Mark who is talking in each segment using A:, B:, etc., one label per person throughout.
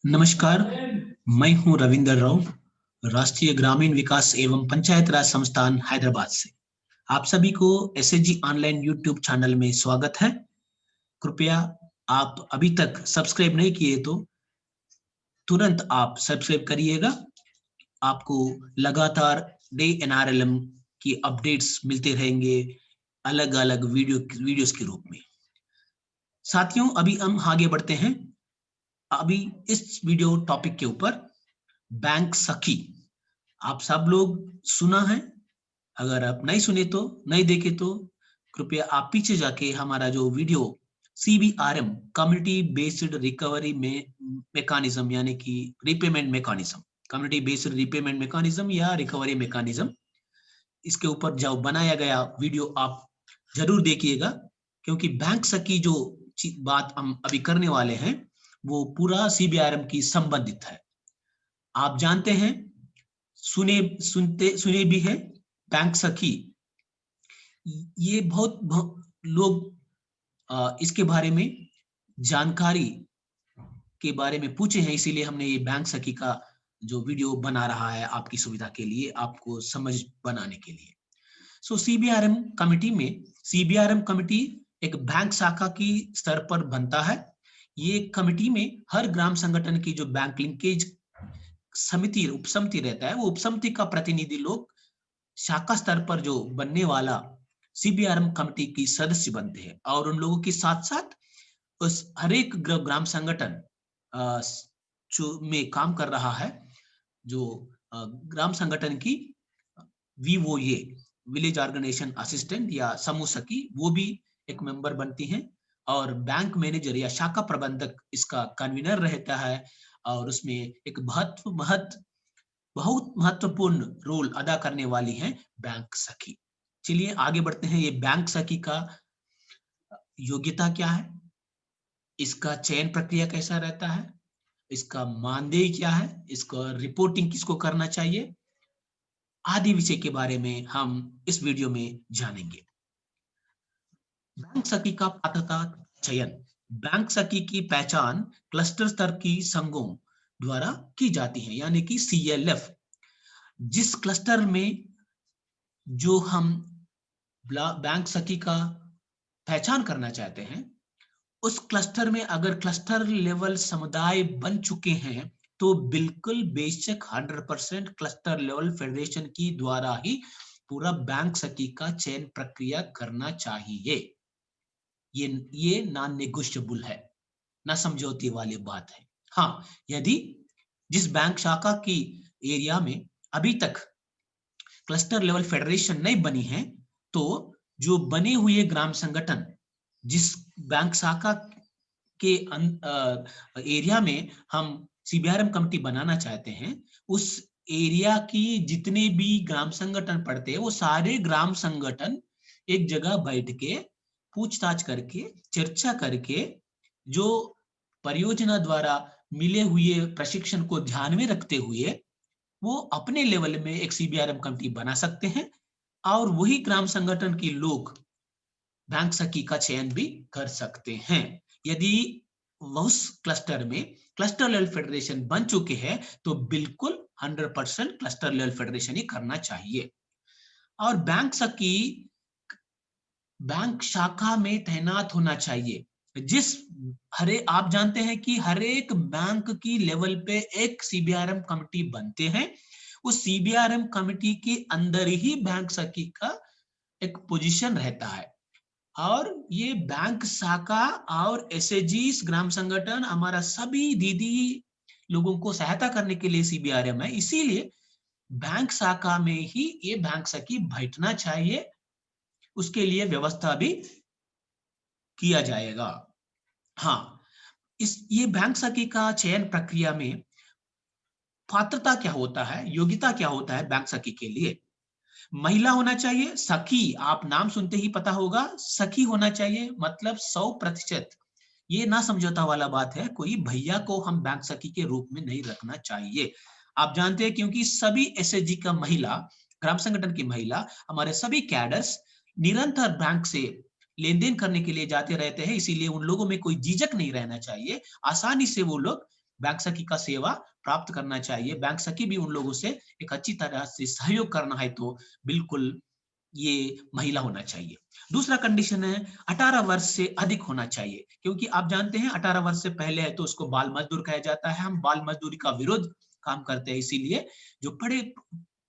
A: नमस्कार, मैं हूं रविंदर राव, राष्ट्रीय ग्रामीण विकास एवं पंचायत राज संस्थान हैदराबाद से। आप सभी को एसएचजी ऑनलाइन यूट्यूब चैनल में स्वागत है। कृपया आप अभी तक सब्सक्राइब नहीं किए तो तुरंत आप सब्सक्राइब करिएगा। आपको लगातार डे एनआरएलएम की अपडेट्स मिलते रहेंगे अलग अलग वीडियोस के रूप में। साथियों, अभी हम आगे बढ़ते हैं। अभी इस वीडियो टॉपिक के ऊपर बैंक सखी आप सब लोग सुना है। अगर आप नहीं सुने तो नहीं देखे तो कृपया आप पीछे जाके हमारा जो video CBRM community based recovery में मैकेनिज्म यानी कि repayment mechanism, community based repayment mechanism या रिकवरी मैकेनिज्म, इसके ऊपर जो बनाया गया वीडियो आप जरूर देखिएगा, क्योंकि बैंक सखी जो बात हम अभी करने वाले हैं वो पूरा CBRM की संबंधित है। आप जानते हैं, सुने भी है बैंक सखी। ये बहुत लोग इसके बारे में जानकारी के बारे में पूछे हैं, इसीलिए हमने ये बैंक सखी का जो वीडियो बना रहा है आपकी सुविधा के लिए, आपको समझ बनाने के लिए। CBRM कमेटी एक बैंक शाखा की स्तर पर बनता है। ये कमेटी में हर ग्राम संगठन की जो बैंक लिंकेज समिति उपसमिति रहता है, वो उपसमिति का प्रतिनिधि लोग शाखा स्तर पर जो बनने वाला CBRM कमेटी की सदस्य बनते हैं, और उन लोगों के साथ साथ उस हर एक ग्राम संगठन जो में काम कर रहा है, जो ग्राम संगठन की VOA विलेज ऑर्गेनाइजेशन असिस्टेंट या समूह सखी, वो भी एक मेंबर बनती हैं, और बैंक मैनेजर या शाखा प्रबंधक इसका कन्वीनर रहता है, और उसमें एक बहुत महत्वपूर्ण रोल अदा करने वाली है बैंक सखी। चलिए आगे बढ़ते हैं। ये बैंक सखी का योग्यता क्या है, इसका चयन प्रक्रिया कैसा रहता है, इसका मानदेय क्या है, इसका रिपोर्टिंग किसको करना चाहिए, आदि विषय के बारे में हम इस वीडियो में जानेंगे। बैंक सखी का पात्रता चयन। बैंक सखी की पहचान क्लस्टर स्तर की संघों द्वारा की जाती है, यानी कि CLF। जिस क्लस्टर में जो हम बैंक सखी का पहचान करना चाहते हैं, उस क्लस्टर में अगर क्लस्टर लेवल समुदाय बन चुके हैं तो बिल्कुल बेशक 100% क्लस्टर लेवल फेडरेशन की द्वारा ही पूरा बैंक सखी का चयन प्रक्रिया करना चाहिए। ये नॉन नेगोशिएबल है, ना समझौते वाली बात है। हाँ, यदि जिस बैंक शाखा की एरिया में अभी तक क्लस्टर लेवल फेडरेशन नहीं बनी है, तो जो बने हुए ग्राम संगठन जिस बैंक शाखा के एरिया में हम CBRM कमेटी बनाना चाहते हैं, उस एरिया की जितने भी ग्राम संगठन पड़ते हैं, वो सारे ग्राम संगठन एक जगह बैठ के पूछताछ करके चर्चा करके जो परियोजना द्वारा मिले हुए प्रशिक्षण को ध्यान में रखते हुए वो अपने लेवल में एक CBRM कमेटी बना सकते हैं, और वही ग्राम संगठन के लोग बैंक सखी का चयन भी कर सकते हैं। यदि उस क्लस्टर में क्लस्टर लेवल फेडरेशन बन चुके हैं तो बिल्कुल 100% क्लस्टर लेवल फेडरेशन ही करना चाहिए। और बैंक सखी बैंक शाखा में तैनात होना चाहिए। आप जानते हैं कि हर एक बैंक की लेवल पे एक CBRM कमेटी बनते हैं। उस CBRM कमेटी के अंदर ही बैंक सखी का एक पोजीशन रहता है, और ये बैंक शाखा और SHG ग्राम संगठन हमारा सभी दीदी लोगों को सहायता करने के लिए CBRM है। इसीलिए बैंक शाखा में ही ये बैंक सखी बैठना चाहिए, उसके लिए व्यवस्था भी किया जाएगा। हाँ, ये बैंक सखी का चयन प्रक्रिया में पात्रता क्या होता है, योग्यता क्या होता है बैंक सखी के लिए। महिला होना चाहिए, सखी, आप नाम सुनते ही पता होगा, सखी होना चाहिए, मतलब 100%। ये ना समझौता वाला बात है, कोई भैया को हम बैंक सखी के रूप में नहीं रखना चाहिए। आप जानते हैं, क्योंकि सभी SHG का महिला, ग्राम संगठन की महिला, हमारे सभी कैडर्स निरंतर बैंक से लेन देन करने के लिए जाते रहते हैं, इसीलिए उन लोगों में कोई झिझक नहीं रहना चाहिए। आसानी से वो लोग बैंक सखी का सेवा प्राप्त करना चाहिए। बैंक सखी भी उन लोगों से एक अच्छी तरह से सहयोग करना है तो बिल्कुल ये महिला होना चाहिए। दूसरा कंडीशन है 18 वर्ष से अधिक होना चाहिए, क्योंकि आप जानते हैं 18 वर्ष से पहले है तो उसको बाल मजदूर कहा जाता है। हम बाल मजदूरी का विरोध काम करते हैं, इसीलिए जो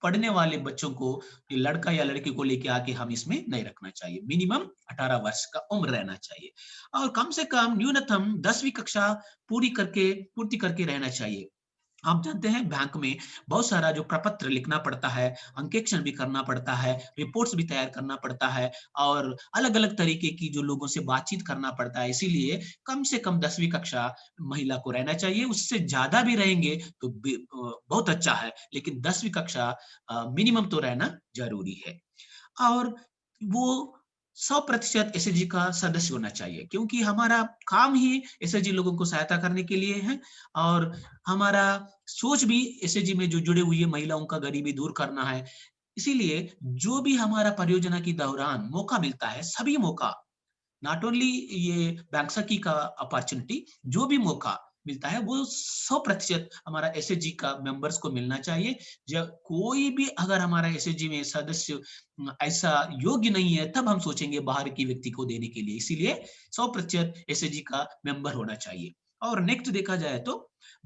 A: पढ़ने वाले बच्चों को, लड़का या लड़की को लेके आके हम इसमें नहीं रखना चाहिए। मिनिमम 18 वर्ष का उम्र रहना चाहिए और कम से कम न्यूनतम 10वीं कक्षा पूर्ति करके रहना चाहिए। आप जानते हैं बैंक में बहुत सारा जो प्रपत्र लिखना पड़ता है, अंकेक्षण भी करना पड़ता है, रिपोर्ट्स भी तैयार करना पड़ता है और अलग-अलग तरीके की जो लोगों से बातचीत करना पड़ता है। इसीलिए कम से कम 10वीं कक्षा महिला को रहना चाहिए। उससे ज़्यादा भी रहेंगे तो बहुत अच्छा है, लेकिन 10वीं कक्षा मिनिमम तो रहना ज़रूरी है। और वो 100% एसएचजी का सदस्य होना चाहिए, क्योंकि हमारा काम ही एसएचजी लोगों को सहायता करने के लिए है और हमारा सोच भी एसएचजी में जो जुड़े हुई महिलाओं का गरीबी दूर करना है। इसीलिए जो भी हमारा परियोजना के दौरान मौका मिलता है, सभी मौका, नॉट ओनली ये बैंक सखी का अपॉर्चुनिटी, जो भी मौका मिलता है वो 100% हमारा एसएचजी का मेंबर्स को मिलना चाहिए। जब कोई भी अगर हमारा एसएचजी में सदस्य ऐसा योग्य नहीं है, तब हम सोचेंगे बाहर के व्यक्ति को देने के लिए। इसीलिए 100% एसएचजी का मेंबर होना चाहिए। और नेक्स्ट देखा जाए तो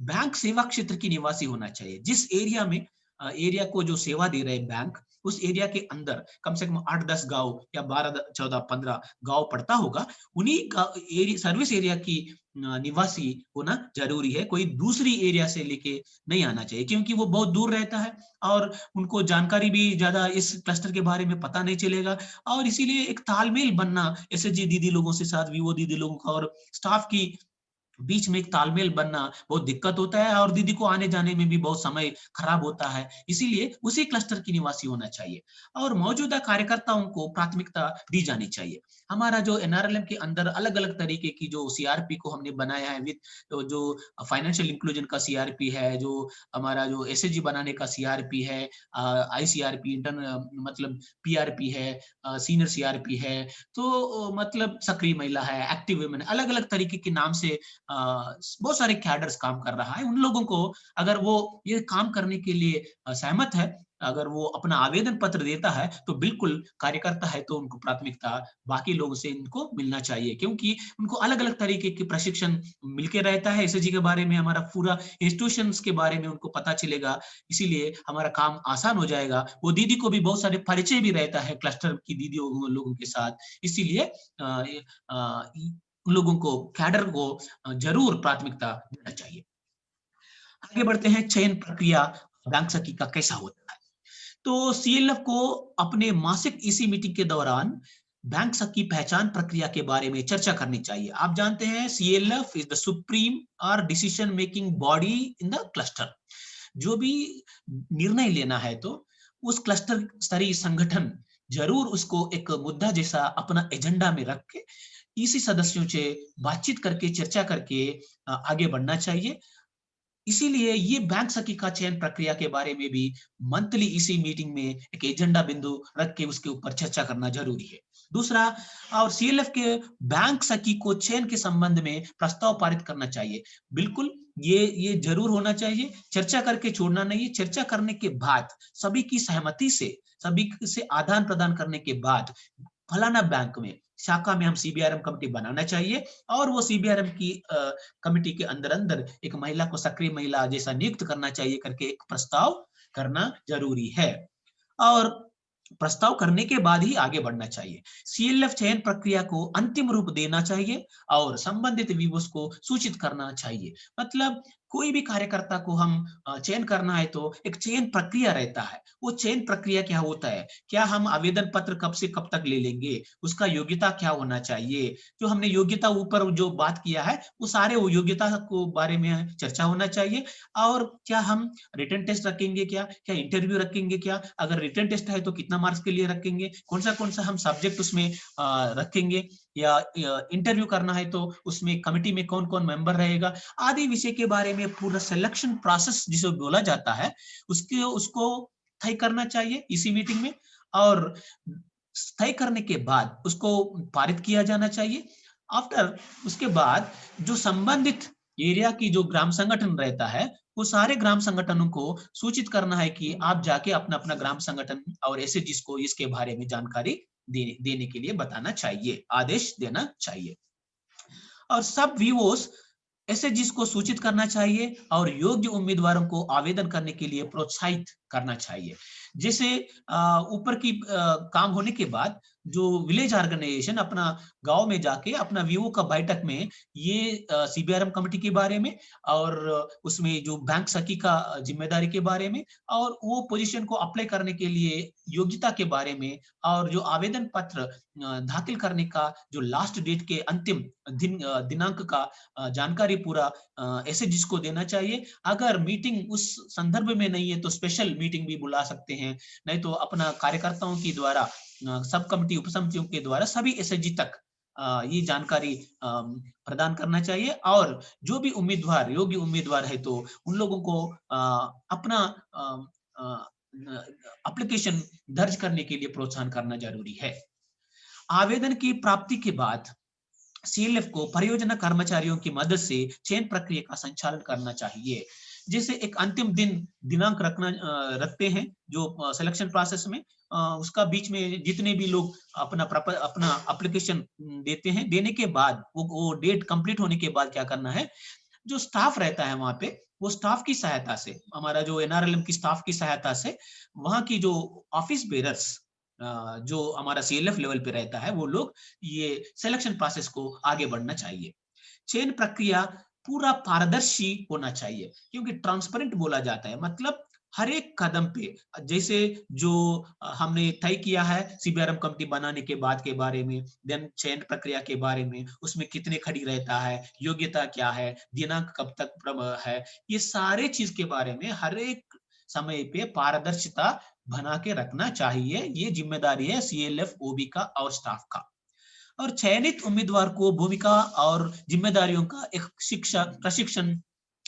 A: बैंक सेवा क्षेत्र की निवासी होना चाहिए। जिस एरिया में एरिया को जो सेवा दे रहे बैंक, उस एरिया के अंदर कम से कम 8-10 गांव या 12-14-15 गांव पड़ता होगा, उन्हीं सर्विस एरिया की निवासी होना जरूरी है। कोई दूसरी एरिया से लेके नहीं आना चाहिए, क्योंकि वो बहुत दूर रहता है और उनको जानकारी भी ज्यादा इस क्लस्टर के बारे में पता नहीं चलेगा। और इसीलिए एक तालमेल बनना एसएचजी दीदी लोगों से साथ, वीओ दीदी लोगों का और स्टाफ की बीच में एक तालमेल बनना बहुत दिक्कत होता है और दीदी को आने जाने में भी बहुत समय खराब होता है। इसीलिए उसी क्लस्टर की निवासी होना चाहिए और मौजूदा कार्यकर्ताओं को प्राथमिकता दी जानी चाहिए। हमारा जो एनआरएलएम के अंदर अलग अलग तरीके की जो सीआरपी को हमने बनाया है, विद तो जो फाइनेंशियल इंक्लूजन का सीआरपी है, जो हमारा जो एसएचजी बनाने का सीआरपी है, आईसीआरपी इंटरन मतलब पीआरपी है, सीनियर सीआरपी है, तो मतलब सक्रिय महिला है, एक्टिव वुमेन, अलग अलग तरीके के नाम से बहुत सारे कैडर्स काम कर रहा है। उन लोगों को अगर वो ये काम करने के लिए सहमत है, अगर वो अपना आवेदन पत्र देता है तो बिल्कुल कार्यकर्ता है तो उनको प्राथमिकता बाकी लोगों से इनको मिलना चाहिए, क्योंकि उनको अलग अलग तरीके के प्रशिक्षण मिलके रहता है। एसएचजी के बारे में, हमारा पूरा इंस्टीट्यूशंस के बारे में उनको पता चलेगा, इसीलिए हमारा काम आसान हो जाएगा। वो दीदी को भी बहुत सारे परिचय भी रहता है क्लस्टर की दीदियों लोगों के साथ, इसीलिए लोगों को, कैडर को जरूर प्राथमिकता देना चाहिए। आगे बढ़ते हैं, चयन प्रक्रिया बैंक सखी का कैसा होता है। तो सीएलएफ को अपने मासिक ईसी मीटिंग के दौरान बैंक सखी पहचान प्रक्रिया के बारे में चर्चा करनी चाहिए। आप जानते हैं सीएलएफ इज द सुप्रीम और decision making body in the cluster. जो भी निर्णय लेना है तो उस क्लस्टर स्तरीय संगठन जरूर उसको एक मुद्दा जैसा अपना एजेंडा में रख के इसी सदस्यों से बातचीत करके, चर्चा करके आगे बढ़ना चाहिए। इसीलिए ये बैंक सखी का चयन प्रक्रिया के बारे में भी मंथली इसी मीटिंग में एक एजेंडा बिंदु रख के उसके ऊपर चर्चा करना जरूरी है। दूसरा, और सीएलएफ के बैंक सखी को चयन के संबंध में प्रस्ताव पारित करना चाहिए। बिल्कुल ये जरूर होना चाहिए, चर्चा करके छोड़ना नहीं। चर्चा करने के बाद सभी की सहमति से, सभी से आदान प्रदान करने के बाद फलाना बैंक में, शाखा में हम सीबीआरएम कमेटी बनाना चाहिए और वो सीबीआरएम की कमेटी के अंदर अंदर एक महिला को सक्रिय महिला जैसा नियुक्त करना चाहिए करके एक प्रस्ताव करना जरूरी है। और प्रस्ताव करने के बाद ही आगे बढ़ना चाहिए। सीएलएफ चयन प्रक्रिया को अंतिम रूप देना चाहिए और संबंधित विवोस को सूचित करना चाहिए। मतलब कोई भी कार्यकर्ता को हम चयन करना है तो एक चयन प्रक्रिया रहता है। वो चयन प्रक्रिया क्या होता है, क्या हम आवेदन पत्र कब से कब तक ले लेंगे, उसका योग्यता क्या होना चाहिए, जो हमने योग्यता ऊपर जो बात किया है वो सारे वो योग्यता को बारे में चर्चा होना चाहिए। और क्या हम रिटन टेस्ट रखेंगे, क्या इंटरव्यू रखेंगे, क्या अगर रिटन टेस्ट है तो कितना मार्क्स के लिए रखेंगे, कौन सा हम सब्जेक्ट उसमें रखेंगे, या इंटरव्यू करना है तो उसमें कमिटी में कौन कौन मेंबर रहेगा, आदि विषय के बारे में पूरा सिलेक्शन प्रोसेस जिसे बोला जाता है उसको तय करना चाहिए इसी मीटिंग में। और तय करने के बाद उसको पारित किया जाना चाहिए। आफ्टर उसके बाद जो संबंधित एरिया की जो ग्राम संगठन रहता है, वो सारे ग्राम संगठनों को सूचित करना है कि आप जाके अपना अपना ग्राम संगठन और एसएचजीस को इसके बारे में जानकारी देने के लिए बताना चाहिए, आदेश देना चाहिए। और सब वीओस एसएचजीस को सूचित करना चाहिए और योग्य उम्मीदवारों को आवेदन करने के लिए प्रोत्साहित करना चाहिए। जैसे ऊपर की काम होने के बाद जो विलेज ऑर्गेनाइजेशन अपना गांव में जाके अपना वीओ का बैठक में ये सीबीआरएम कमेटी के बारे में और उसमें जो बैंक सखी का जिम्मेदारी के बारे में और वो पोजीशन को अप्लाई करने के लिए योग्यता के बारे में और जो आवेदन पत्र दाखिल करने का जो लास्ट डेट के अंतिम दिनांक का जानकारी पूरा एसएचजीस को देना चाहिए। अगर मीटिंग उस संदर्भ में नहीं है तो स्पेशल मीटिंग भी बुला सकते हैं, नहीं तो अपना कार्यकर्ताओं के द्वारा सब कमेटी उपसमितियों के द्वारा सभी एसएचजी तक ये जानकारी प्रदान करना चाहिए और जो भी उम्मीदवार योग्य उम्मीदवार है तो उन लोगों को अपना एप्लीकेशन दर्ज करने के लिए प्रोत्साहन करना जरूरी है। आवेदन की प्राप्ति के बाद सीएलएफ को परियोजना कर्मचारियों की मदद से चयन प्रक्रिया का संचालन करना चाहिए। जैसे एक अंतिम दिनांक रखते हैं जो सिलेक्शन प्रोसेस में उसका बीच में जितने भी लोग अपना एप्लीकेशन देते हैं, देने के बाद वो डेट कंप्लीट होने के बाद क्या करना है, जो स्टाफ रहता है वहां पे वो स्टाफ की सहायता से हमारा जो एनआरएलएम की स्टाफ की सहायता से वहां की जो ऑफिस बेरर्स जो हमारा सीएलएफ लेवल पे रहता है वो लोग ये सिलेक्शन प्रोसेस को आगे बढ़ना चाहिए। चयन प्रक्रिया पूरा पारदर्शी होना चाहिए क्योंकि ट्रांसपेरेंट बोला जाता है, मतलब हर एक कदम पे जैसे जो हमने तय किया है सीबीआरएम कमेटी बनाने के बाद के बारे में, देन चयन प्रक्रिया के बारे में, उसमें कितने खड़ी रहता है, योग्यता क्या है, दिनांक कब तक है, ये सारे चीज के बारे में हर एक समय पे पारदर्शिता बना के रखना चाहिए। ये जिम्मेदारी है सीएलएफ ओबी का और स्टाफ का। और चयनित उम्मीदवार को भूमिका और जिम्मेदारियों का एक प्रशिक्षण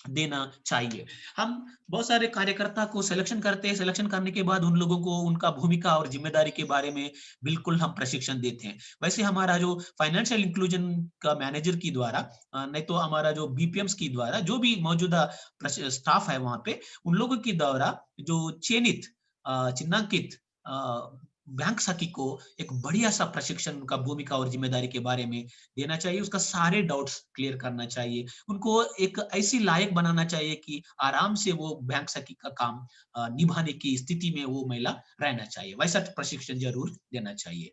A: देना चाहिए। हम बहुत सारे कार्यकर्ता को सिलेक्शन करते हैं, सिलेक्शन करने के बाद उन लोगों को उनका भूमिका और जिम्मेदारी के बारे में बिल्कुल हम प्रशिक्षण देते हैं। वैसे हमारा जो फाइनेंशियल इंक्लूजन का मैनेजर की द्वारा नहीं तो हमारा जो बीपीएम्स की द्वारा जो भी मौजूदा स्टाफ है वहां पे उन लोगों की द्वारा जो चयनित चिन्हांकित बैंक सखी को एक बढ़िया सा प्रशिक्षण उनका भूमिका और जिम्मेदारी के बारे में देना चाहिए, उसका सारे डाउट्स क्लियर करना चाहिए, उनको एक ऐसी लायक बनाना चाहिए कि आराम से वो बैंक सखी का काम निभाने की स्थिति में वो महिला रहना चाहिए। वैसा प्रशिक्षण जरूर देना चाहिए।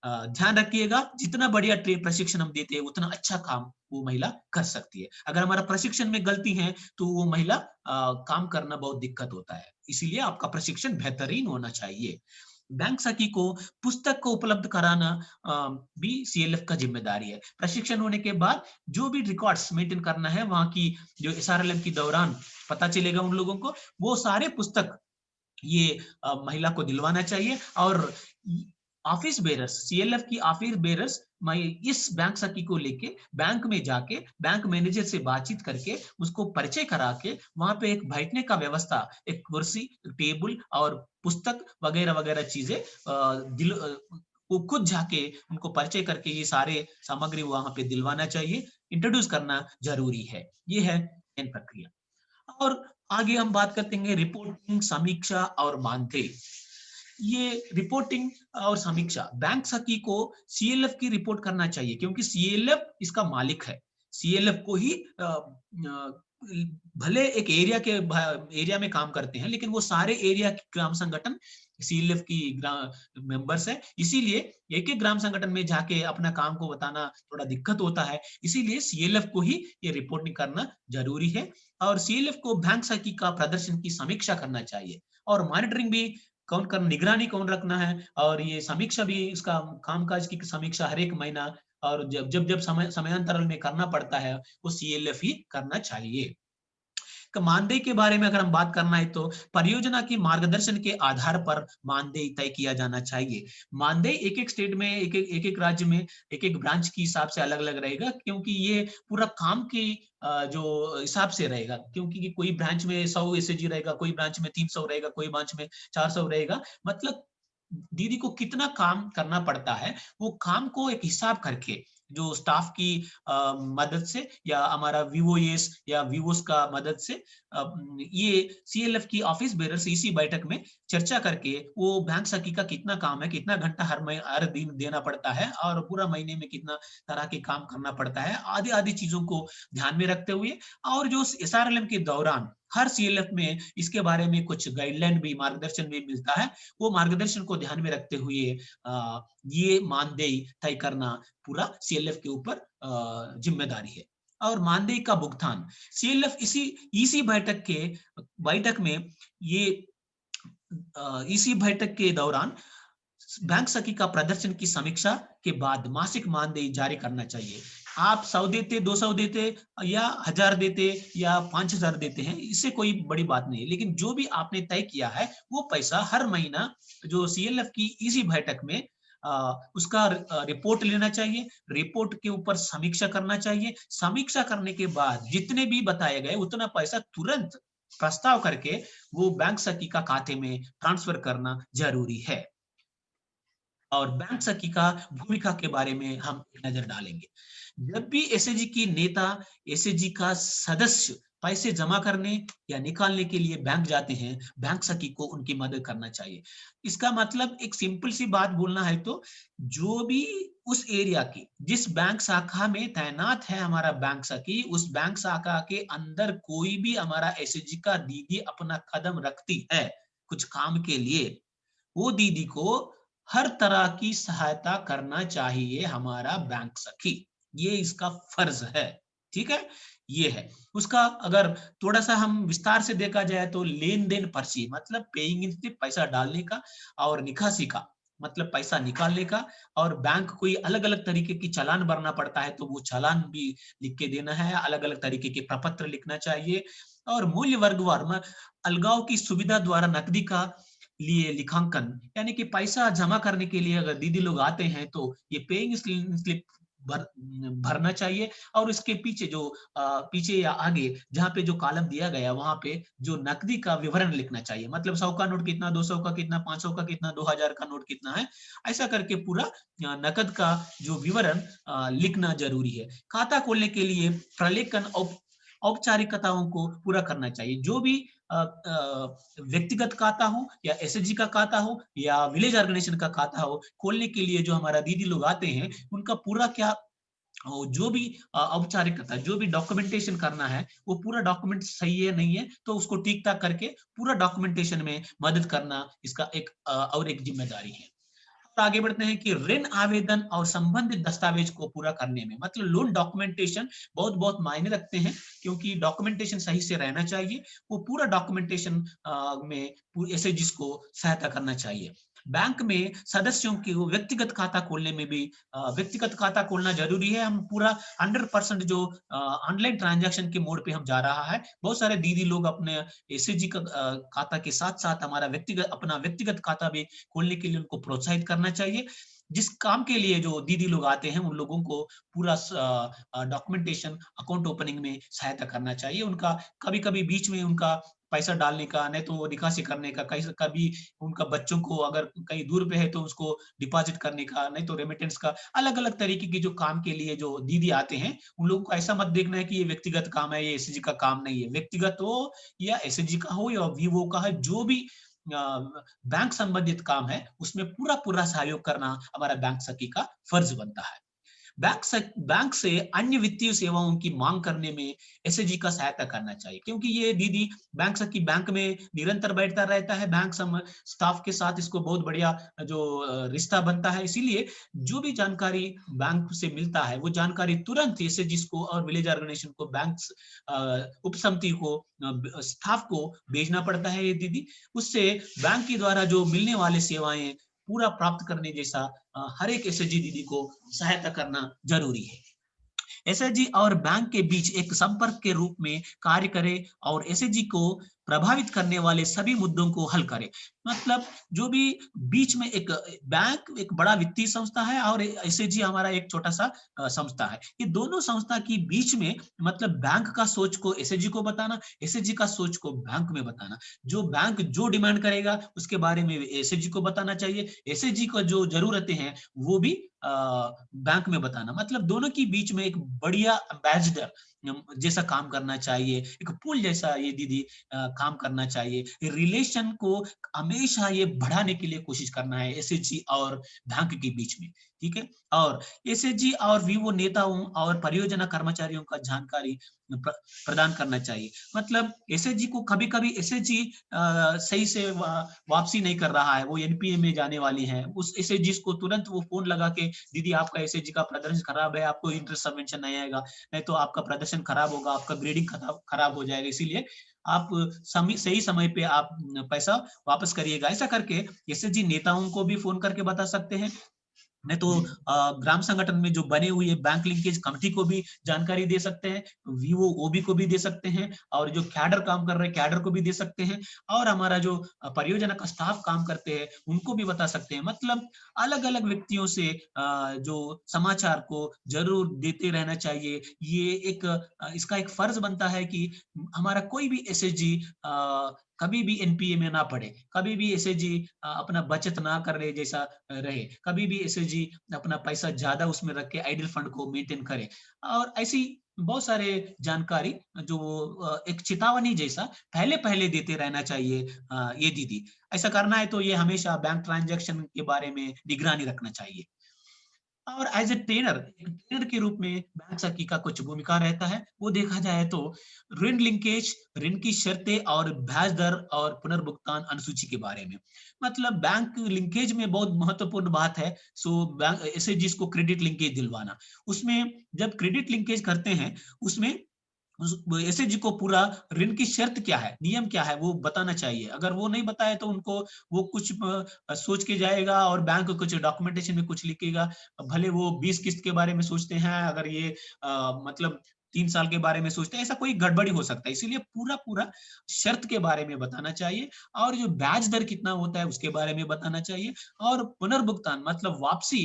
A: ध्यान रखिएगा जितना बढ़िया प्रशिक्षण हम देते हैं उतना अच्छा काम वो महिला कर सकती है। अगर हमारा प्रशिक्षण में गलती है तो वो महिला काम करना बहुत दिक्कत होता है, इसीलिए आपका प्रशिक्षण बेहतरीन होना चाहिए। बैंक सखी को पुस्तक को उपलब्ध कराना भी सीएलएफ का जिम्मेदारी है। प्रशिक्षण होने के बाद जो भी रिकॉर्ड्स मेंटेन करना है वहां की जो एसआरएलएम की दौरान पता चलेगा उन लोगों को, वो सारे पुस्तक ये महिला को दिलवाना चाहिए। और ऑफिस बेरर्स सीएलएफ की ऑफिस बेरर्स मैं इस बैंक सखी को लेके बैंक में जाके बैंक मैनेजर से बातचीत करके उसको परिचय करा के वहां पे एक बैठने का व्यवस्था, एक कुर्सी, टेबल और पुस्तक वगैरह वगैरह चीजें वो खुद जाके उनको परिचय करके ये सारे सामग्री वहां पे दिलवाना चाहिए, इंट्रोड्यूस करना जरूरी है। ये है प्रक्रिया। और आगे हम बात करते हैं रिपोर्टिंग, समीक्षा और मानदेय। ये रिपोर्टिंग और समीक्षा बैंक सखी को सीएलएफ की रिपोर्ट करना चाहिए क्योंकि सीएलएफ इसका मालिक है। सीएलएफ को ही भले एक एरिया में काम करते हैं लेकिन वो सारे एरिया के ग्राम संगठन सीएलएफ की मेंबर्स है, इसीलिए एक एक ग्राम संगठन में जाके अपना काम को बताना थोड़ा दिक्कत होता है, इसीलिए सीएलएफ को ही ये रिपोर्टिंग करना जरूरी है। और सीएलएफ को बैंक सखी का प्रदर्शन की समीक्षा करना चाहिए और मॉनिटरिंग भी कौन कर, निगरानी कौन रखना है और ये समीक्षा भी इसका कामकाज की समीक्षा हर एक महीना और जब जब जब समयांतराल में करना पड़ता है वो सीएलएफ ही करना चाहिए। मानदेय के बारे में अगर हम बात करना है तो परियोजना की मार्गदर्शन के आधार पर मानदेय तय किया जाना चाहिए। मानदेय एक एक स्टेट में एक एक राज्य में एक एक ब्रांच के हिसाब से अलग अलग रहेगा क्योंकि ये पूरा काम की जो हिसाब से रहेगा, क्योंकि कोई ब्रांच में 100 एसएजी रहेगा, कोई ब्रांच में 300 रहेगा, कोई ब्रांच में 400 रहेगा, मतलब दीदी को कितना काम करना पड़ता है वो काम को एक हिसाब करके जो स्टाफ की मदद से या हमारा वीओएस या वीओस का मदद से ये सीएलएफ की ऑफिस बेरर्स इसी बैठक में चर्चा करके वो बैंक सखी का कितना काम है, कितना घंटा हर दिन देना पड़ता है और पूरा महीने में कितना तरह के काम करना पड़ता है, आदि आदि चीजों को ध्यान में रखते हुए और जो एसआरएलएम के दौरान हर सीएलएफ में इसके बारे में कुछ गाइडलाइन भी, मार्गदर्शन भी मिलता है। वो मार्गदर्शन को ध्यान में रखते हुए ये मानदेय तय करना पूरा सीएलएफ के ऊपर जिम्मेदारी है। और मानदेय का भुगतान सीएलएफ इसी बैठक में ये इसी बैठक के दौरान बैंक सखी का प्रदर्शन की समीक्षा के बाद मासिक मानदेय जारी करना चाहिए। आप 100 देते, 200 देते या 1000 देते या 5000 देते हैं, इससे कोई बड़ी बात नहीं है, लेकिन जो भी आपने तय किया है वो पैसा हर महीना जो सीएलएफ की इसी बैठक में उसका रिपोर्ट लेना चाहिए, रिपोर्ट के ऊपर समीक्षा करना चाहिए, समीक्षा करने के बाद जितने भी बताए गए उतना पैसा तुरंत प्रस्ताव करके वो बैंक सखी का खाते में ट्रांसफर करना जरूरी है। और बैंक सखी का भूमिका के बारे में हम नजर डालेंगे। जब भी एसएजी की नेता, एसएजी का सदस्य पैसे जमा करने या निकालने के लिए बैंक जाते हैं, बैंक सखी को उनकी मदद करना चाहिए। इसका मतलब एक सिंपल सी बात बोलना है तो जो भी उस एरिया की जिस बैंक शाखा में तैनात है हमारा बैंक सखी, उस बैंक शाखा के अंदर कोई भी हमारा एसएजी का दीदी अपना कदम रखती है कुछ काम के लिए, वो दीदी को हर तरह की सहायता करना चाहिए हमारा बैंक सखी, ये इसका फर्ज है। ठीक है, ये है उसका। अगर थोड़ा सा हम विस्तार से देखा जाए तो लेन देन पर्ची मतलब पेइंग इन स्लिप, पैसा डालने का, और निकासी का मतलब पैसा निकालने का, और बैंक कोई अलग अलग तरीके की चालान भरना पड़ता है तो वो चालान भी लिख के देना है, अलग अलग तरीके के प्रपत्र लिखना चाहिए। और मूल्य वर्गवार अलगाव की सुविधा द्वारा नकदी का लिए लिखांकन, यानी कि पैसा जमा करने के लिए अगर दीदी लोग आते हैं तो ये पेइंग स्लिप भरना चाहिए, और इसके पीछे जो पीछे या आगे जहाँ पे जो कॉलम दिया गया वहां पे जो नकदी का विवरण लिखना चाहिए, मतलब 100 का नोट कितना, 200 का कितना, 500 का कितना, 2000 का नोट कितना है, ऐसा करके पूरा नकद का जो विवरण लिखना जरूरी है। खाता खोलने के लिए प्रलेखन औपचारिकताओं को पूरा करना चाहिए। जो भी व्यक्तिगत खाता हो या एसएचजी का खाता हो या विलेज ऑर्गेनाइजेशन का खाता हो, खोलने के लिए जो हमारा दीदी लोग आते हैं उनका पूरा क्या जो भी औपचारिकता, जो भी डॉक्यूमेंटेशन करना है वो पूरा डॉक्यूमेंट सही है नहीं है तो उसको ठीक ठाक करके पूरा डॉक्यूमेंटेशन में मदद करना इसका एक और एक जिम्मेदारी है। तो आगे बढ़ते हैं कि ऋण आवेदन और संबंधित दस्तावेज को पूरा करने में, मतलब लोन डॉक्यूमेंटेशन बहुत बहुत मायने रखते हैं, क्योंकि डॉक्यूमेंटेशन सही से रहना चाहिए। वो पूरा डॉक्यूमेंटेशन में ऐसे जिसको सहायता करना चाहिए। बैंक में सदस्यों की व्यक्तिगत खाता खोलने में भी व्यक्तिगत खाता खोलना जरूरी है। हम पूरा 100% जो ऑनलाइन ट्रांजैक्शन के मोड पे हम जा रहा है, बहुत सारे दीदी लोग अपने एसएचजी का खाता के साथ साथ हमारा अपना व्यक्तिगत खाता भी खोलने के लिए उनको प्रोत्साहित करना चाहिए। जिस काम के लिए जो दीदी लोग आते हैं उन लोगों को पूरा डॉक्यूमेंटेशन अकाउंट ओपनिंग में सहायता करना चाहिए। उनका कभी कभी बीच में उनका पैसा डालने का, नहीं तो निकासी करने का, कभी उनका बच्चों को अगर कहीं दूर पे है तो उसको डिपॉजिट करने का, नहीं तो रेमिटेंस का, अलग अलग तरीके की जो काम के लिए जो दीदी आते हैं उन लोगों को ऐसा मत देखना है कि ये व्यक्तिगत काम है, ये एसएचजी का काम नहीं है। व्यक्तिगत हो या एसएचजी का हो या वीवो का है, जो भी बैंक संबंधित काम है उसमें पूरा पूरा सहयोग करना हमारा बैंक सखी का फर्ज बनता है। बैंक से अन्य वित्तीय सेवाओं की मांग करने में एसएचजी का सहायता करना चाहिए, क्योंकि ये दीदी बैंक सखी बैंक में निरंतर बैठता रहता है, बैंक स्टाफ के साथ इसको बहुत बढ़िया जो रिश्ता बनता है। इसीलिए जो भी जानकारी बैंक से मिलता है वो जानकारी तुरंत एसएचजी को और विलेज ऑर्गेनाइजेशन को, बैंक उपसमिति को, स्टाफ को भेजना पड़ता है। ये दीदी उससे बैंक के द्वारा जो मिलने वाले सेवाएं पूरा प्राप्त करने जैसा हर एक एसएचजी दीदी को सहायता करना जरूरी है। एसएचजी और बैंक के बीच एक संपर्क के रूप में कार्य करे और एसएचजी को प्रभावित करने वाले सभी मुद्दों को हल करे। मतलब जो भी बीच में एक बैंक एक बड़ा वित्तीय संस्था है और एसएचजी हमारा एक छोटा-सा संस्था है। ये दोनों संस्था के बीच में मतलब बैंक का सोच को एसएचजी को बताना, एसएचजी का सोच को बैंक में बताना। जो बैंक जो डिमांड करेगा उसके बारे में एसएचजी को बताना चाहिए। एसएचजी को जो ज़रूरतें हैं वो भी बैंक में बताना। मतलब दोनों के बीच में एक बढ़िया एम्बेसडर जैसा काम करना चाहिए, एक पुल जैसा ये दीदी काम करना चाहिए। रिलेशन को हमेशा ये बढ़ाने के लिए कोशिश करना है एसएचजी और बैंक के बीच में, ठीक है? और एसएचजी और वीवो नेताओं और परियोजना कर्मचारियों का जानकारी प्रदान करना चाहिए। मतलब एसएचजी को कभी-कभी एसएचजी सही से वापसी नहीं कर रहा है, वो एनपीए में जाने वाली है। उस एसएचजी को तुरंत वो फ़ोन लगा के दीदी आपका एसएचजी का प्रदर्शन खराब है, आपको इंटरेस्ट सबवेंशन नहीं आएगा, नहीं तो आपका प्रदर्शन खराब होगा, आपका ग्रेडिंग खराब हो जाएगा। इसीलिए आप सही समय पे आप पैसा वापस करिएगा। ऐसा करके एसएचजी नेताओं को भी फ़ोन करके बता सकते हैं। नहीं तो ग्राम संगठन में जो बने हुए बैंक लिंकेज कमिटी को भी जानकारी दे सकते हैं, वीओ ओबी को भी दे सकते हैं और जो कैडर काम कर रहे हैं कैडर को भी दे सकते हैं और हमारा जो परियोजना का स्टाफ काम करते हैं उनको भी बता सकते हैं। मतलब अलग-अलग व्यक्तियों से जो समाचार को जरूर देते रहना चाहिए। ये एक इसका एक फर्ज बनता है कि हमारा कोई भी एसएचजी कभी भी एनपीए में ना पड़े, कभी भी एसएचजी अपना बचत ना कर रहे जैसा रहे, कभी भी एसएचजी अपना पैसा ज्यादा उसमें रख के आइडल फंड को मेंटेन करे और ऐसी बहुत सारे जानकारी जो एक चेतावनी जैसा पहले-पहले देते रहना चाहिए ये दीदी। ऐसा करना है तो ये हमेशा बैंक ट्रांजैक्शन के बारे में निगरानी रखना चाहिए। और एज ए ट्रेनर के रूप में बैंक सखी का कुछ भूमिका रहता है। वो देखा जाए तो ऋण लिंकेज, ऋण की शर्तें और ब्याज दर और पुनर्भुगतान अनुसूची के बारे में। मतलब बैंक लिंकेज में बहुत महत्वपूर्ण बात है। सो बैंक ऐसे जिसको क्रेडिट लिंकेज दिलवाना। उसमें जब क्रेडिट लिंकेज करते हैं, उसमें उस एसएचजी को पूरा ऋण की शर्त क्या है, नियम क्या है, वो बताना चाहिए। अगर वो नहीं बताए तो उनको वो कुछ सोच के जाएगा और बैंक कुछ डॉक्यूमेंटेशन में कुछ लिखेगा। भले वो 20 किस्त के बारे में सोचते हैं, अगर ये मतलब 3 साल के बारे में सोचते हैं, ऐसा कोई गड़बड़ी हो सकता है। इसीलिए पूरा-पूरा शर्त के बारे में बताना चाहिए और जो ब्याज दर कितना होता है, उसके बारे में बताना चाहिए और पुनर्भुगतान मतलब वापसी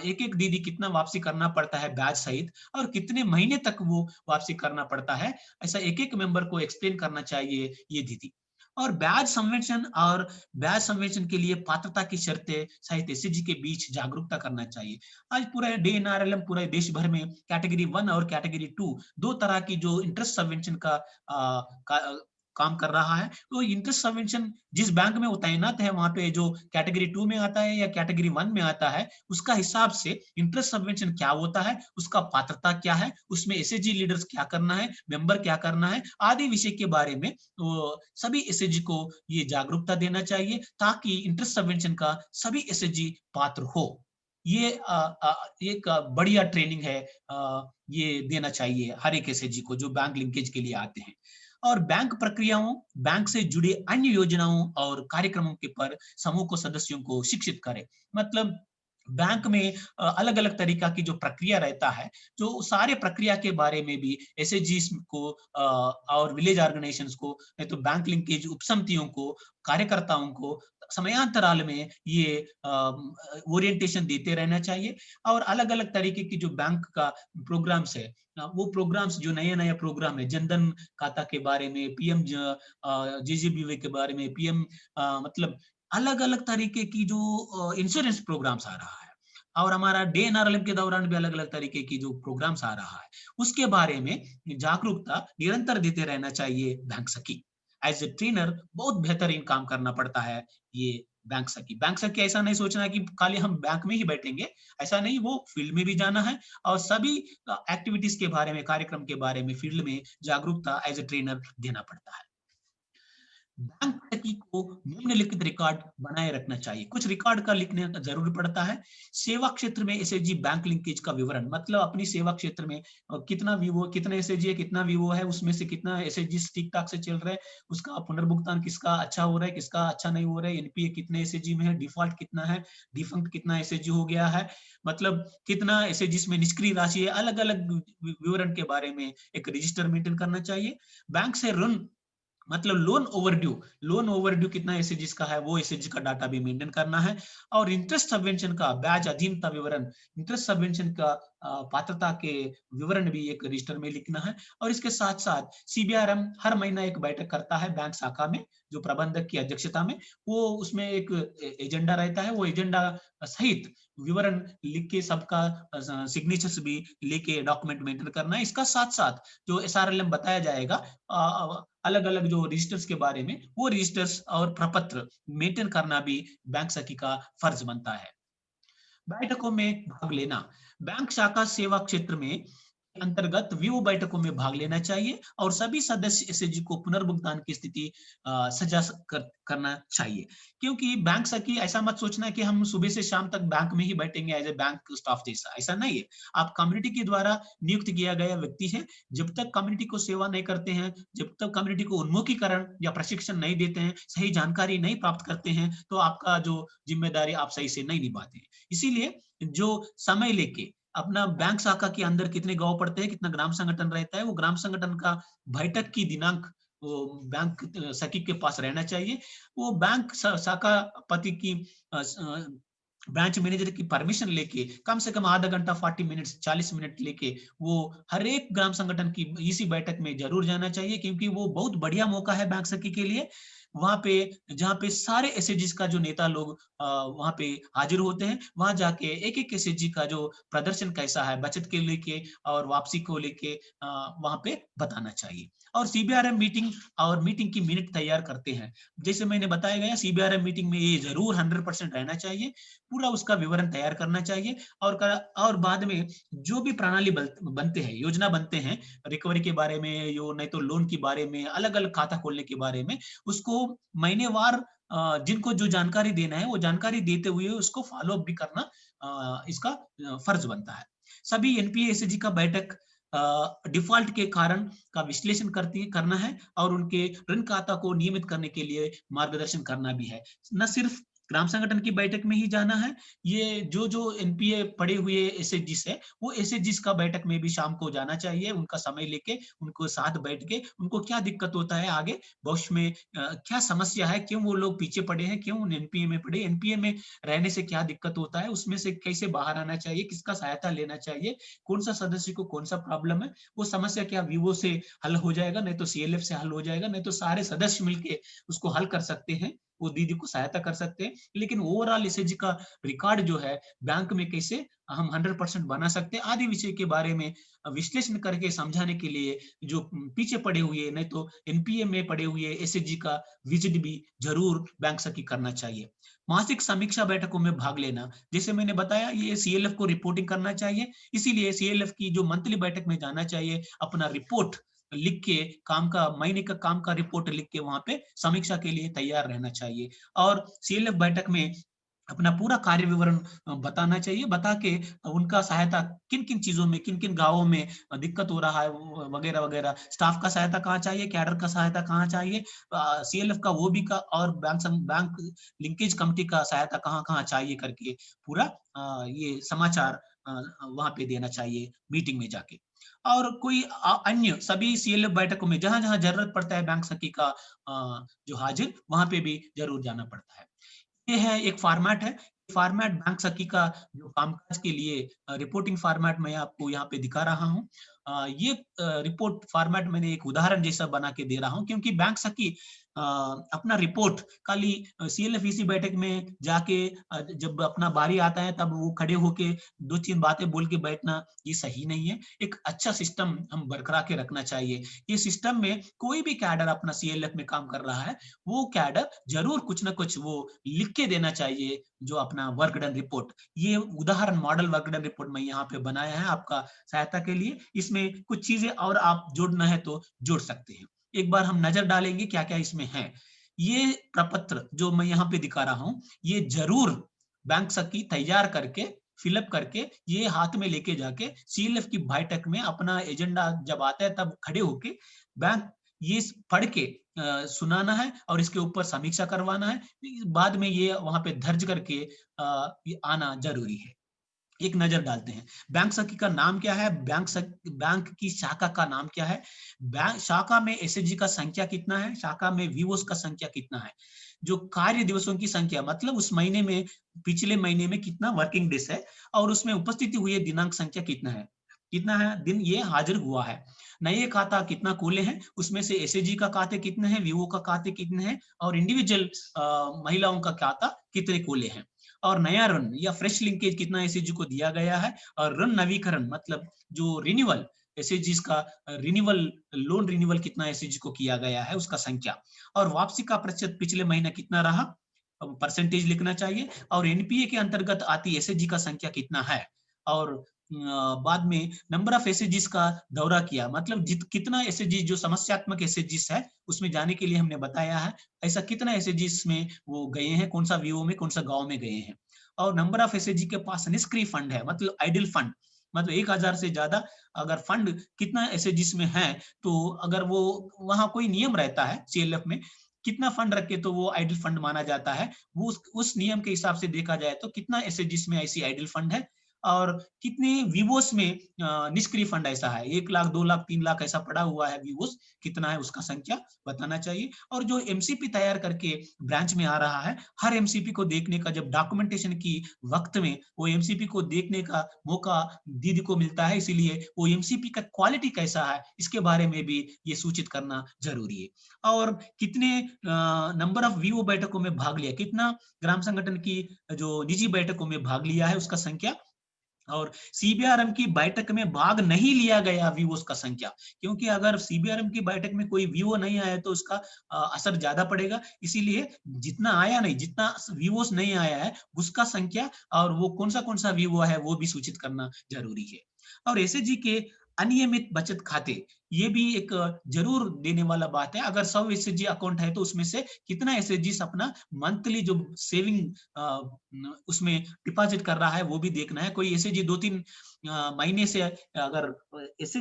A: एक-एक दीदी कितना वापसी करना पड़ता है ब्याज सहित और कितने महीने तक वो वापसी करना पड़ता है, ऐसा एक-एक मेंबर को एक्सप्लेन करना चाहिए ये दीदी। और ब्याज संवेचन के लिए पात्रता की शर्तें सहित एसएचजी के बीच जागरूकता करना चाहिए। आज पूरा डीएनआरएलएम पूरे देश भर में कैटेगरी 1 और कैटेगरी 2 2 तरह की जो इंटरेस्ट सबवेंशन काम कर रहा है। तो इंटरेस्ट सबवेंशन जिस बैंक में वो तैनात है वहाँ पे जो कैटेगरी 2 में आता है या कैटेगरी 1 में आता है, उसका हिसाब से इंटरेस्ट सबवेंशन क्या होता है, उसका पात्रता क्या है, उसमें एसएचजी लीडर्स क्या करना है, मेंबर क्या करना है, आदि विषय के बारे में तो सभी एसएचजी को ये जागरूकता देना चाहिए ताकि इंटरेस्ट सबवेंशन का सभी एसएचजी पात्र हो। ये एक बढ़िया ट्रेनिंग है ये देना चाहिए हर एक एसएचजी को जो बैंक लिंकेज के लिए आते हैं। और बैंक प्रक्रियाओं, बैंक से जुड़े अन्य योजनाओं और कार्यक्रमों के पर समूह को सदस्यों को शिक्षित करें। मतलब बैंक में अलग-अलग तरीका की जो प्रक्रिया रहता है, जो सारे प्रक्रिया के बारे में भी एसएचजीस को और विलेज ऑर्गेनाइजेशंस को, नहीं तो बैंक लिंकेज उपसमितियों को, कार्यकर्ताओं को समयांतराल में ये ओरिएंटेशन देते रहना चाहिए और अलग-अलग तरीके की जो बैंक का प्रोग्राम्स है, वो प्रोग्राम्स जो नया-नया प्रोग्राम है, जनधन खाता के बारे में, पीएम जेजेबीवाई के बारे में, पीएम मतलब अलग-अलग तरीके की जो इंश्योरेंस प्रोग्राम्स आ रहा है और हमारा डीएनआरएलएम के दौरान भी अलग-अलग तरीके की जो प्रोग्राम्स आ रहा है, उसके बारे में जागरूकता निरंतर देते रहना चाहिए बैंक सखी। एज़ ए ट्रेनर बहुत बेहतरीन काम करना पड़ता है ये बैंक सखी। बैंक सखी ऐसा नहीं सोचना है कि खाली हम बैंक में ही बैठेंगे, ऐसा नहीं वो फील्ड में भी जाना है और सभी एक्टिविटीज़ के बारे में, कार्यक्रम के बारे में फील्ड में जागरूकता एज़ ए ट्रेनर देना पड़ता है। बैंक प्रगति को निम्नलिखित रिकॉर्ड बनाए रखना चाहिए। कुछ रिकॉर्ड का लिखने का जरूरी पड़ता है। सेवा क्षेत्र में एसएचजी बैंक लिंकेज का विवरण मतलब अपनी सेवा क्षेत्र में कितना वीवो कितना एसएचजी है कितना वीवो है उसमें से कितना एसएचजी ठीक ठाक से चल रहा है, उसका पुनर्भुगतान किसका अच्छा हो रहा है किसका अच्छा नहीं हो रहा है, एनपीए कितने एसएचजी में है, डिफॉल्ट कितना है, डिफंक्ट कितना एसएचजी हो गया है, मतलब कितना एसएचजी में निष्क्रिय राशि है, अलग अलग विवरण के बारे में एक रजिस्टर मेंटेन करना चाहिए। बैंक से ऋण मतलब लोन ओवरड्यू कितना एसएजी का है वो एसएजी का डाटा भी मेंटेन करना है। और इंटरेस्ट सबवेंशन का ब्याज अधीनता विवरण, इंटरेस्ट सबवेंशन का पात्रता के विवरण भी एक रजिस्टर में लिखना है। और इसके साथ साथ सीबीआरएम हर महीना एक बैठक करता है बैंक शाखा में, जो प्रबंधक की अध्यक्षता में। वो उसमें एक एजेंडा रहता है, वो एजेंडा सहित विवरण लिख के सबका सिग्नेचर्स भी लेके डॉक्यूमेंट मेंटेन करना है। इसका साथ साथ जो एसआरएलएम बताया जाएगा अलग अलग जो रजिस्टर्स के बारे में, वो रजिस्टर्स और प्रपत्र मेंटेन करना भी बैंक सखी का फर्ज बनता है। बैठकों में भाग लेना, बैंक शाखा सेवा क्षेत्र में अंतर्गत व्यू बैठकों में भाग लेना चाहिए और सभी सदस्य एसएजी को पुनर्भुगतान की स्थिति सजा करना चाहिए। क्योंकि बैंक सखी ऐसा मत सोचना कि हम सुबह से शाम तक बैंक में ही बैठेंगे एज ए बैंक स्टाफ जैसा, ऐसा नहीं है। आप कम्युनिटी के द्वारा नियुक्त किया गया व्यक्ति है। जब तक कम्युनिटी को सेवा नहीं करते हैं, जब तक कम्युनिटी को उन्मुखीकरण या प्रशिक्षण नहीं देते हैं, सही जानकारी नहीं प्राप्त करते हैं, तो आपका जो जिम्मेदारी आप सही से नहीं निभाते हैं। इसीलिए जो समय लेके अपना बैंक शाखा के अंदर कितने गांव पड़ते हैं, कितना ग्राम संगठन रहता है, वो ग्राम संगठन का बैठक की दिनांक वो बैंक सखी के पास रहना चाहिए। वो बैंक शाखा पति की ब्रांच मैनेजर की परमिशन लेके कम से कम आधा घंटा 40 मिनट 40 मिनट लेके वो हर एक ग्राम संगठन की इसी बैठक में जरूर जाना चाहिए, क्योंकि वो बहुत बढ़िया मौका है बैंक सखी के लिए। वहां पे जहाँ पे सारे एसएजीज का जो नेता लोग वहां पे हाजिर होते हैं, वहां जाके एक एक एसएजी का जो प्रदर्शन कैसा है बचत के लेके और वापसी को लेके वहां पे बताना चाहिए। और सीबीआरएम मीटिंग और मीटिंग की मिनट तैयार करते हैं। जैसे मैंने बताया गया, सीबीआरएम मीटिंग में ये जरूर 100% रहना चाहिए, पूरा उसका विवरण तैयार करना चाहिए। और बाद में जो भी प्रणाली बनते हैं, योजना बनते हैं रिकवरी के बारे में, यो नहीं तो लोन के बारे में, अलग अलग खाता खोलने के बारे में, उसको महीनेवार जिनको जो जानकारी देना है वो जानकारी देते हुए उसको फॉलो अप भी करना इसका फर्ज बनता है। सभी एनपीए एसएजी का बैठक डिफॉल्ट के कारण का विश्लेषण करना है और उनके ऋण खाता को नियमित करने के लिए मार्गदर्शन करना भी है। न सिर्फ ग्राम संगठन की बैठक में ही जाना है, ये जो जो एनपीए पड़े हुए एसएचजीस है, वो एसएचजीस का बैठक में भी शाम को जाना चाहिए, उनका समय लेके उनको साथ बैठ के उनको क्या दिक्कत होता है आगे भविष्य में, क्या समस्या है, क्यों वो लोग पीछे पड़े हैं, क्यों एनपीए में पड़े, एनपीए में रहने से क्या दिक्कत होता है, उसमें से कैसे बाहर आना चाहिए, किसका सहायता लेना चाहिए, कौन सा सदस्य को कौन सा प्रॉब्लम है, वो समस्या क्या वीवो से हल हो जाएगा, नहीं तो सीएलएफ से हल हो जाएगा, नहीं तो सारे सदस्य मिलके उसको हल कर सकते हैं, वो दीदी को सहायता कर सकते हैं। लेकिन ओवरऑल एसएचजी का रिकॉर्ड जो है बैंक में कैसे हम 100% बना सकते हैं, आदि विषय के बारे में विश्लेषण करके समझाने के लिए जो पीछे पड़े हुए नहीं तो एनपीए में पड़े हुए एसएचजी का विजिट भी जरूर बैंक सखी करना चाहिए। मासिक समीक्षा बैठकों में भाग लेना, जैसे मैंने बताया ये सीएलएफ को रिपोर्टिंग करना चाहिए, इसीलिए सीएलएफ की जो मंथली बैठक में जाना चाहिए, अपना रिपोर्ट लिख के काम का महीने का काम का रिपोर्ट लिख के वहां पे समीक्षा के लिए तैयार रहना चाहिए। और सीएलएफ बैठक में अपना पूरा कार्य विवरण बताना चाहिए, बता के उनका सहायता किन किन चीजों में, किन किन गांवों में दिक्कत हो रहा है वगैरह वगैरह, स्टाफ का सहायता कहाँ चाहिए, कैडर का सहायता कहाँ चाहिए, सीएलएफ का वो भी का और बैंक लिंकेज कमेटी का सहायता कहाँ कहाँ चाहिए करके पूरा ये समाचार वहां पे देना चाहिए मीटिंग में जाके। और कोई अन्य सभी सीएलएफ बैठकों में जहां जहां जरूरत पड़ता है बैंक सखी का जो हाजिर, वहां पे भी जरूर जाना पड़ता है। ये है एक फॉर्मेट है, फॉर्मेट बैंक सखी का जो कामकाज के लिए रिपोर्टिंग फॉर्मेट मैं आपको यहाँ पे दिखा रहा हूँ। ये रिपोर्ट फॉर्मेट मैंने एक उदाहरण जैसा बना के दे रहा हूँ, क्योंकि बैंक सखी अपना रिपोर्ट खाली सीएलएफईसी बैठक में जाके जब अपना बारी आता है तब वो खड़े होके दो तीन बातें बोल के बैठना, ये सही नहीं है। एक अच्छा सिस्टम हम बरकरार के रखना चाहिए। ये सिस्टम में कोई भी कैडर अपना सीएलएफ में काम कर रहा है, वो कैडर जरूर कुछ ना कुछ वो लिख के देना चाहिए, जो अपना वर्क डन रिपोर्ट, ये उदाहरण मॉडल वर्क डन रिपोर्ट मैं यहाँ पे बनाया है आपका सहायता के लिए। इसमें कुछ चीजें और आप जोड़ना है तो जोड़ सकते हैं। एक बार हम नजर डालेंगे क्या क्या इसमें है। ये प्रपत्र जो मैं यहाँ पे दिखा रहा हूँ, ये जरूर बैंक सखी तैयार करके फिलअप करके ये हाथ में लेके जाके सीएलएफ की बैठक में अपना एजेंडा जब आता है तब खड़े होके बैंक ये पढ़ के सुनाना है और इसके ऊपर समीक्षा करवाना है। बाद में ये वहां पे दर्ज करके ये आना जरूरी है। एक नजर डालते हैं। बैंक सखी का नाम क्या है, बैंक की शाखा का नाम क्या है, बैंक शाखा में एसएचजी का संख्या कितना है, शाखा में वीवोस का संख्या कितना है, जो कार्य दिवसों की संख्या मतलब उस महीने में पिछले महीने में कितना वर्किंग डेज है और उसमें उपस्थिति हुई है दिनांक संख्या कितना है दिन ये हाजिर हुआ है। नए खाता कितना खोले हैं, उसमें से एसएचजी का खाते कितने हैं, वीवो का खाते कितने हैं और इंडिविजुअल महिलाओं का खाता कितने खोले हैं। और नया ऋण या फ्रेश लिंकेज कितना एसएचजी को दिया गया है और ऋण नवीकरण मतलब जो रिन्यूअल एसएचजी का रिन्यूअल लोन रिन्यूअल कितना एसएचजी को किया गया है उसका संख्या और वापसी का प्रतिशत पिछले महीने कितना रहा परसेंटेज लिखना चाहिए और एनपीए के अंतर्गत आती एसएचजी का संख्या कितना है और बाद में नंबर ऑफ एसएचजीस का दौरा किया मतलब कितना एसएचजी जो समस्यात्मक एसएचजीस है उसमें जाने के लिए हमने बताया है ऐसा कितना एसएचजीस में वो गए हैं, कौन सा वीओ में कौन सा गांव में गए हैं। और नंबर ऑफ एसएचजी के पास निष्क्रिय फंड है मतलब आइडल फंड मतलब 1000 से ज्यादा अगर फंड कितना एसएचजीस में है तो अगर वो वहां कोई नियम रहता है सीएलएफ में कितना फंड रखे तो वो आइडल फंड माना जाता है, वो उस नियम के हिसाब से देखा जाए तो कितना एसएचजीस में ऐसी आइडल फंड है और कितने वीवोस में निष्क्रिय फंड ऐसा है, 1 लाख 2 लाख 3 लाख ऐसा पड़ा हुआ है वीवोस कितना है उसका संख्या बताना चाहिए। और जो एमसीपी तैयार करके ब्रांच में आ रहा है हर एमसीपी को देखने का जब डॉक्यूमेंटेशन की वक्त में वो एमसीपी को देखने का मौका दीदी को मिलता है, इसीलिए वो एमसीपी का क्वालिटी कैसा है इसके बारे में भी ये सूचित करना जरूरी है। और कितने नंबर ऑफ वीओ बैठकों में भाग लिया, कितना ग्राम संगठन की जो निजी बैठकों में भाग लिया है उसका संख्या और सीबीआरएम की बैठक में भाग नहीं लिया गया वीवोस का संख्या, क्योंकि अगर सीबीआरएम की बैठक में कोई वीवो नहीं आया तो उसका असर ज्यादा पड़ेगा, इसीलिए जितना आया नहीं जितना वीवोस नहीं आया है उसका संख्या और वो कौन सा वीवो है वो भी सूचित करना जरूरी है। और एसएचजी के अनियमित बचत खाते ये भी एक जरूर देने वाला बात है, अगर 100 एसएचजी अकाउंट है तो उसमें से कितना एसएचजी अपना मंथली जो सेविंग उसमें डिपॉजिट कर रहा है वो भी देखना है। कोई एसएचजी 2-3 महीने से अगर ऐसे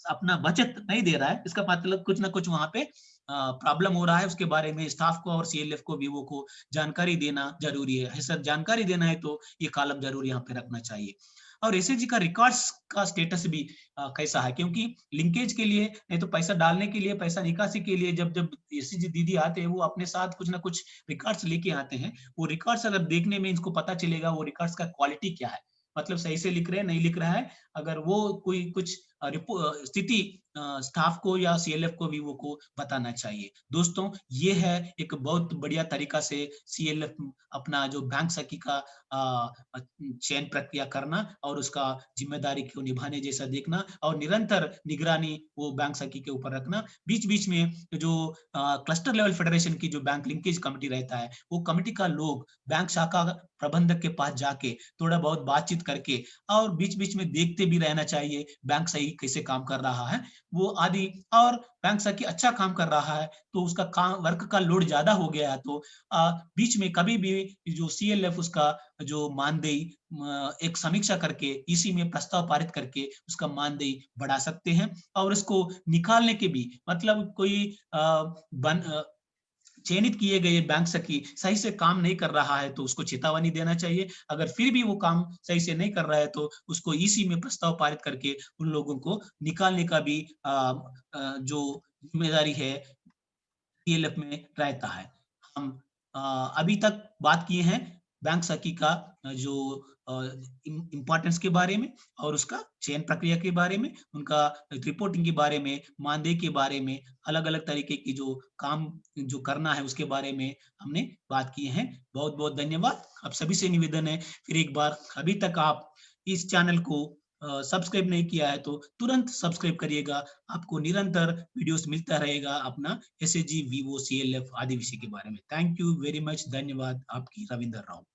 A: अपना बचत नहीं दे रहा है इसका मतलब कुछ ना कुछ वहां पे प्रॉब्लम हो रहा है, उसके बारे में स्टाफ को और सीएलएफ को वीवो को जानकारी देना जरूरी है। सर जानकारी देना है तो ये कॉलम जरूर यहाँ पे रखना चाहिए। और एसएचजी का रिकॉर्ड्स का स्टेटस भी कैसा है, क्योंकि लिंकेज के लिए नहीं तो पैसा डालने के लिए पैसा निकासी के लिए जब जब एसएचजी दीदी आते हैं वो अपने साथ कुछ ना कुछ रिकॉर्ड्स लेके आते हैं, वो रिकॉर्ड्स अगर देखने में इनको पता चलेगा वो रिकॉर्ड्स का क्वालिटी क्या है, मतलब सही से लिख रहे हैं नहीं लिख रहा है, अगर वो कोई कुछ स्थिति स्टाफ को या सीएलएफ को वीवो को बताना चाहिए। दोस्तों ये है एक बहुत बढ़िया तरीका से सीएलएफ अपना जो बैंक सखी का चयन प्रक्रिया करना और उसका जिम्मेदारी को निभाने जैसा देखना और निरंतर निगरानी वो बैंक सखी के ऊपर रखना। बीच बीच में जो क्लस्टर लेवल फेडरेशन की जो बैंक लिंकेज कमेटी रहता है वो कमेटी का लोग बैंक शाखा प्रबंधक के पास जाके थोड़ा बहुत बातचीत करके और बीच बीच में देखते भी रहना चाहिए बैंक सही कैसे काम कर रहा है वो आदि, और बैंक सखी अच्छा काम कर रहा है तो उसका काम वर्क का लोड ज्यादा हो गया है तो बीच में कभी भी जो सीएलएफ उसका जो मानदेय एक समीक्षा करके इसी में प्रस्ताव पारित करके उसका मानदेय बढ़ा सकते हैं और उसको निकालने के भी मतलब कोई चयनित किए गए बैंक सखी सही से काम नहीं कर रहा है तो उसको चेतावनी देना चाहिए, अगर फिर भी वो काम सही से नहीं कर रहा है तो उसको इसी में प्रस्ताव पारित करके उन लोगों को निकालने का भी जो जिम्मेदारी है सीएलएफ में रहता है। हम अभी तक बात किए हैं बैंक सखी का जो इम्पोर्टेंस के बारे में और उसका चयन प्रक्रिया के बारे में, उनका रिपोर्टिंग के बारे में, मानदेय के बारे में, अलग अलग तरीके की जो काम जो करना है उसके बारे में हमने बात की है। बहुत बहुत धन्यवाद। आप सभी से निवेदन है फिर एक बार, अभी तक आप इस चैनल को सब्सक्राइब नहीं किया है तो तुरंत सब्सक्राइब करिएगा, आपको निरंतर वीडियोस मिलता रहेगा अपना एसएचजी वीवो सीएलएफ आदि विषय के बारे में। थैंक यू वेरी मच, धन्यवाद। आपकी रविंदर राव।